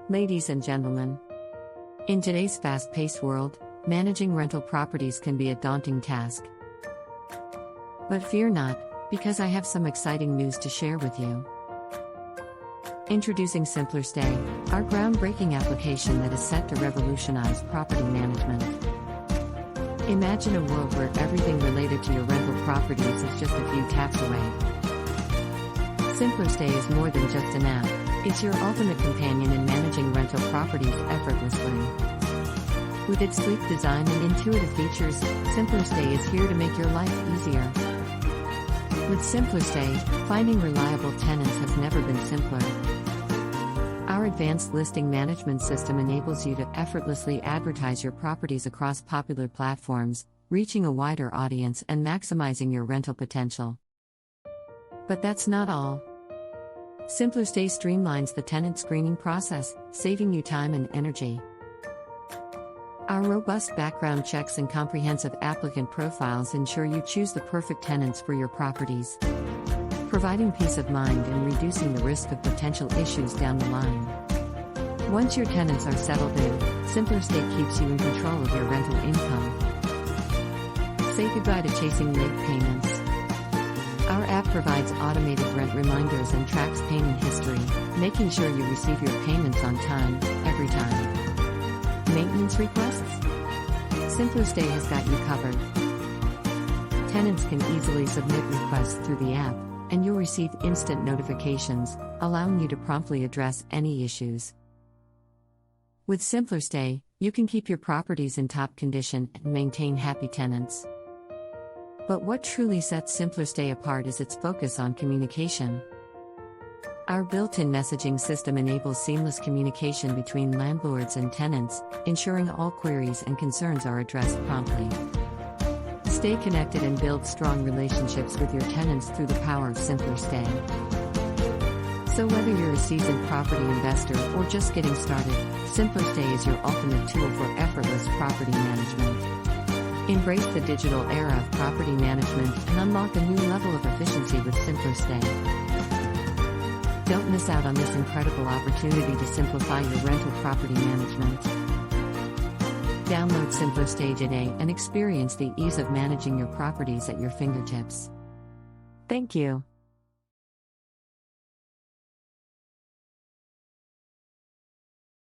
Ladies and gentlemen, in today's fast-paced world, managing rental properties can be a daunting task. But fear not, because I have some exciting news to share with you. Introducing Simplerstay, our groundbreaking application that is set to revolutionize property management. Imagine a world where everything related to your rental properties is just a few taps away. Simplerstay is more than just an app, it's your ultimate companion in managing rental properties effortlessly. With its sleek design and intuitive features, Simplerstay is here to make your life easier. With Simplerstay, finding reliable tenants has never been simpler. Our advanced listing management system enables you to effortlessly advertise your properties across popular platforms, reaching a wider audience and maximizing your rental potential. But that's not all. Simplerstay streamlines the tenant screening process, saving you time and energy. Our robust background checks and comprehensive applicant profiles ensure you choose the perfect tenants for your properties, providing peace of mind and reducing the risk of potential issues down the line. Once your tenants are settled in, Simplerstay keeps you in control of your rental income. Say goodbye to chasing late payments. Our app provides automated rent reminders and tracks payment history, making sure you receive your payments on time, every time. Maintenance requests? Simplerstay has got you covered. Tenants can easily submit requests through the app, and you'll receive instant notifications, allowing you to promptly address any issues. With Simplerstay, you can keep your properties in top condition and maintain happy tenants. But what truly sets Simplerstay apart is its focus on communication. Our built-in messaging system enables seamless communication between landlords and tenants, ensuring all queries and concerns are addressed promptly. Stay connected and build strong relationships with your tenants through the power of Simplerstay. So whether you're a seasoned property investor or just getting started, Simplerstay is your ultimate tool for effortless property management. Embrace the digital era of property management and unlock a new level of efficiency with Simplerstay. Don't miss out on this incredible opportunity to simplify your rental property management. Download Simplerstay today and experience the ease of managing your properties at your fingertips. Thank you.